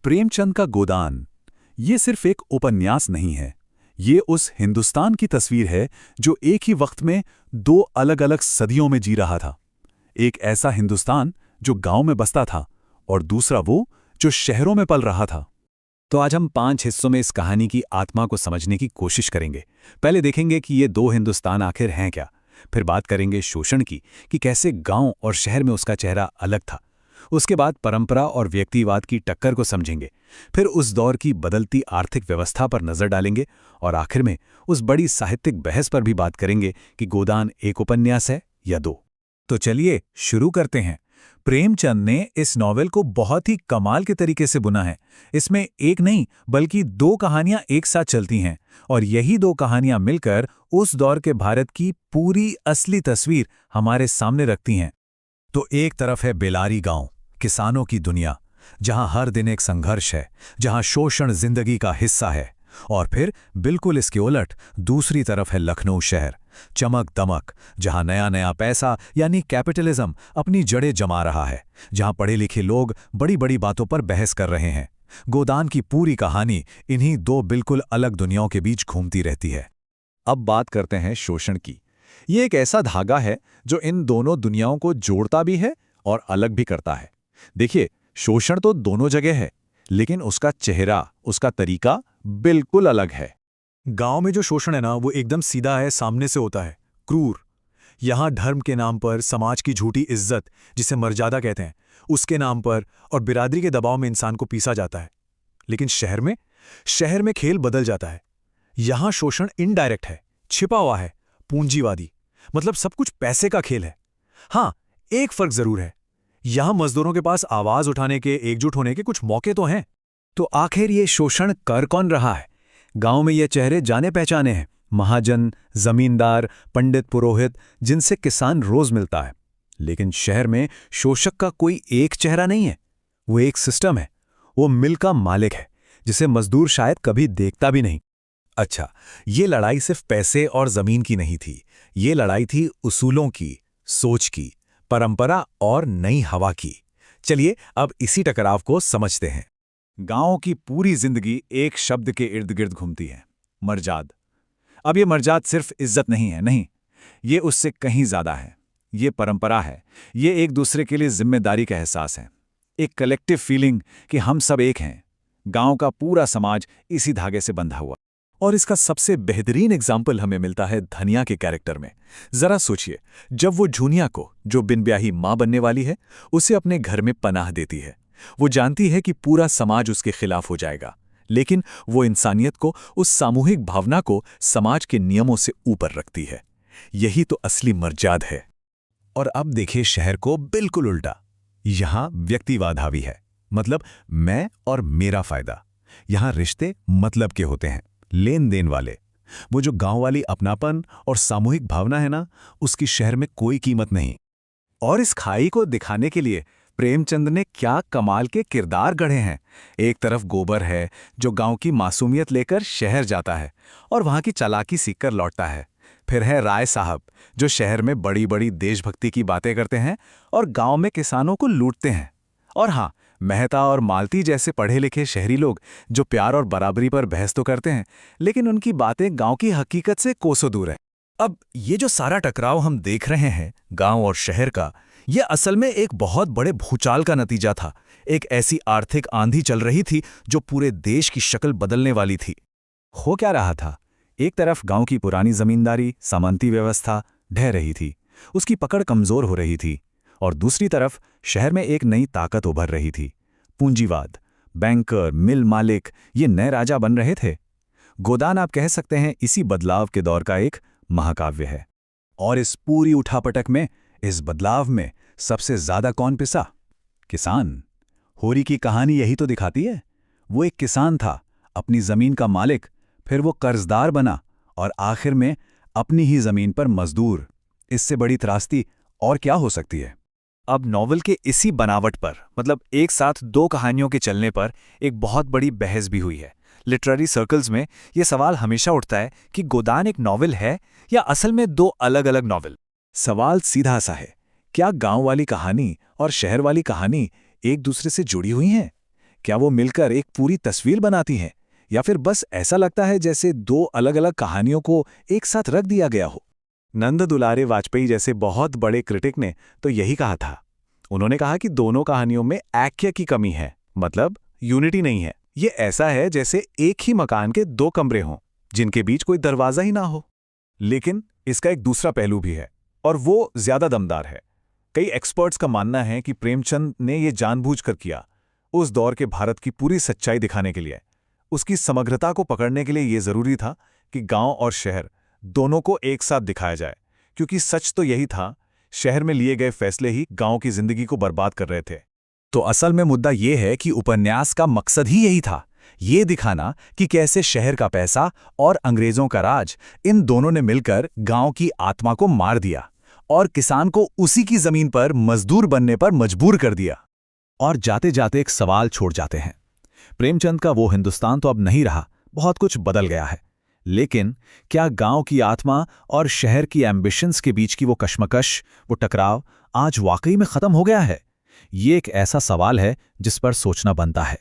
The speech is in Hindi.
प्रेमचंद का गोदान ये सिर्फ एक उपन्यास नहीं है। ये उस हिंदुस्तान की तस्वीर है जो एक ही वक्त में दो अलग अलग सदियों में जी रहा था। एक ऐसा हिंदुस्तान जो गांव में बसता था और दूसरा वो जो शहरों में पल रहा था। तो आज हम 5 हिस्सों में इस कहानी की आत्मा को समझने की कोशिश करेंगे। पहले देखेंगे कि ये दो हिंदुस्तान आखिर हैं क्या। फिर बात करेंगे शोषण की कि कैसे गांव और शहर में उसका चेहरा अलग था। उसके बाद परंपरा और व्यक्तिवाद की टक्कर को समझेंगे। फिर उस दौर की बदलती आर्थिक व्यवस्था पर नजर डालेंगे और आखिर में उस बड़ी साहित्यिक बहस पर भी बात करेंगे कि गोदान एक उपन्यास है या दो। तो चलिए शुरू करते हैं। प्रेमचंद ने इस नॉवेल को बहुत ही कमाल के तरीके से बुना है। इसमें एक नहीं बल्कि दो कहानियां एक साथ चलती हैं और यही दो कहानियां मिलकर उस दौर के भारत की पूरी असली तस्वीर हमारे सामने रखती हैं। तो एक तरफ है बेलारी गांव, किसानों की दुनिया, जहां हर दिन एक संघर्ष है, जहां शोषण जिंदगी का हिस्सा है। और फिर बिल्कुल इसके उलट दूसरी तरफ है लखनऊ शहर, चमक दमक, जहां नया नया पैसा यानी कैपिटलिज्म अपनी जड़ें जमा रहा है, जहां पढ़े लिखे लोग बड़ी बड़ी बातों पर बहस कर रहे हैं। गोदान की पूरी कहानी इन्हीं दो बिल्कुल अलग दुनियाओं के बीच घूमती रहती है। अब बात करते हैं शोषण की। ये एक ऐसा धागा है जो इन दोनों दुनियाओं को जोड़ता भी है और अलग भी करता है। देखिए, शोषण तो दोनों जगह है, लेकिन उसका चेहरा, उसका तरीका बिल्कुल अलग है। गांव में जो शोषण है ना, वो एकदम सीधा है, सामने से होता है, क्रूर। यहां धर्म के नाम पर समाज की झूठी इज्जत, जिसे मर्यादा कहते हैं, उसके नाम पर और बिरादरी के दबाव में इंसान को पीसा जाता है। लेकिन शहर में खेल बदल जाता है। यहां शोषण इनडायरेक्ट है, छिपा हुआ है, पूंजीवादी। मतलब सब कुछ पैसे का खेल है। हां, एक फर्क जरूर है, यहां मजदूरों के पास आवाज उठाने के, एकजुट होने के कुछ मौके तो हैं। तो आखिर ये शोषण कर कौन रहा है? गांव में ये चेहरे जाने पहचाने हैं, महाजन, जमींदार, पंडित, पुरोहित, जिनसे किसान रोज मिलता है। लेकिन शहर में शोषक का कोई एक चेहरा नहीं है, वो एक सिस्टम है। वो मिल का मालिक है, जिसे मजदूर शायद कभी देखता भी नहीं। अच्छा, ये लड़ाई सिर्फ पैसे और जमीन की नहीं थी। ये लड़ाई थी उसूलों की, सोच की, परंपरा और नई हवा की। चलिए अब इसी टकराव को समझते हैं। गांव की पूरी जिंदगी एक शब्द के इर्द गिर्द घूमती है, मर्जाद। अब ये मर्जाद सिर्फ इज्जत नहीं है, नहीं, ये उससे कहीं ज्यादा है। ये परंपरा है, ये एक दूसरे के लिए जिम्मेदारी का एहसास है, एक कलेक्टिव फीलिंग कि हम सब एक हैं। गांव का पूरा समाज इसी धागे से बंधा हुआ। और इसका सबसे बेहतरीन एग्जाम्पल हमें मिलता है धनिया के कैरेक्टर में। जरा सोचिए, जब वो झूनिया को, जो बिन ब्याही मां बनने वाली है, उसे अपने घर में पनाह देती है। वो जानती है कि पूरा समाज उसके खिलाफ हो जाएगा, लेकिन वो इंसानियत को, उस सामूहिक भावना को समाज के नियमों से ऊपर रखती है। यही तो असली मर्जाद है। और अब देखिए शहर को बिल्कुल उल्टा। यहां व्यक्तिवाद हावी है, मतलब मैं और मेरा फायदा। यहां रिश्ते मतलब के होते हैं, लेन देन वाले। वो जो गांव वाली अपनापन और सामूहिक भावना है ना, उसकी शहर में कोई कीमत नहीं। और इस खाई को दिखाने के लिए प्रेमचंद ने क्या कमाल के किरदार गढ़े हैं। एक तरफ गोबर है, जो गांव की मासूमियत लेकर शहर जाता है और वहां की चालाकी सीखकर लौटता है। फिर है राय साहब, जो शहर में बड़ी बड़ी देशभक्ति की बातें करते हैं और गांव में किसानों को लूटते हैं। और हाँ, मेहता और मालती जैसे पढ़े लिखे शहरी लोग, जो प्यार और बराबरी पर बहस तो करते हैं, लेकिन उनकी बातें गांव की हकीकत से कोसों दूर है। अब ये जो सारा टकराव हम देख रहे हैं, गांव और शहर का, ये असल में एक बहुत बड़े भूचाल का नतीजा था। एक ऐसी आर्थिक आंधी चल रही थी जो पूरे देश की शक्ल बदलने वाली थी। हो क्या रहा था? एक तरफ गांव की पुरानी जमींदारी, सामंती व्यवस्था ढह रही थी, उसकी पकड़ कमजोर हो रही थी। और दूसरी तरफ शहर में एक नई ताकत उभर रही थी, पूंजीवाद। बैंकर, मिल मालिक, ये नए राजा बन रहे थे। गोदान आप कह सकते हैं इसी बदलाव के दौर का एक महाकाव्य है। और इस पूरी उठापटक में, इस बदलाव में सबसे ज्यादा कौन पिसा? किसान। होरी की कहानी यही तो दिखाती है। वो एक किसान था, अपनी जमीन का मालिक, फिर वो कर्जदार बना और आखिर में अपनी ही जमीन पर मजदूर। इससे बड़ी त्रासदी और क्या हो सकती है? अब नॉवल के इसी बनावट पर, मतलब एक साथ दो कहानियों के चलने पर, एक बहुत बड़ी बहस भी हुई है। लिटरेरी सर्कल्स में यह सवाल हमेशा उठता है कि गोदान एक नॉवल है या असल में दो अलग अलग नॉवल। सवाल सीधा सा है, क्या गांव वाली कहानी और शहर वाली कहानी एक दूसरे से जुड़ी हुई हैं? क्या वो मिलकर एक पूरी तस्वीर बनाती हैं, या फिर बस ऐसा लगता है जैसे दो अलग अलग कहानियों को एक साथ रख दिया गया हो? नंद दुलारे वाजपेयी जैसे बहुत बड़े क्रिटिक ने तो यही कहा था। उन्होंने कहा कि दोनों कहानियों में ऐक्य की कमी है, मतलब यूनिटी नहीं है। ये ऐसा है जैसे एक ही मकान के दो कमरे हों, जिनके बीच कोई दरवाजा ही ना हो। लेकिन इसका एक दूसरा पहलू भी है, और वो ज्यादा दमदार है। कई एक्सपर्ट्स का मानना है कि प्रेमचंद ने ये जानबूझकर किया, उस दौर के भारत की पूरी सच्चाई दिखाने के लिए। उसकी समग्रता को पकड़ने के लिए ये जरूरी था कि गांव और शहर दोनों को एक साथ दिखाया जाए, क्योंकि सच तो यही था, शहर में लिए गए फैसले ही गांव की जिंदगी को बर्बाद कर रहे थे। तो असल में मुद्दा ये है कि उपन्यास का मकसद ही यही था, ये दिखाना कि कैसे शहर का पैसा और अंग्रेजों का राज, इन दोनों ने मिलकर गांव की आत्मा को मार दिया और किसान को उसी की जमीन पर मजदूर बनने पर मजबूर कर दिया। और जाते जाते एक सवाल छोड़ जाते हैं। प्रेमचंद का वो हिंदुस्तान तो अब नहीं रहा, बहुत कुछ बदल गया है। लेकिन क्या गांव की आत्मा और शहर की एम्बिशंस के बीच की वो कश्मकश, वो टकराव आज वाकई में खत्म हो गया है? ये एक ऐसा सवाल है जिस पर सोचना बनता है।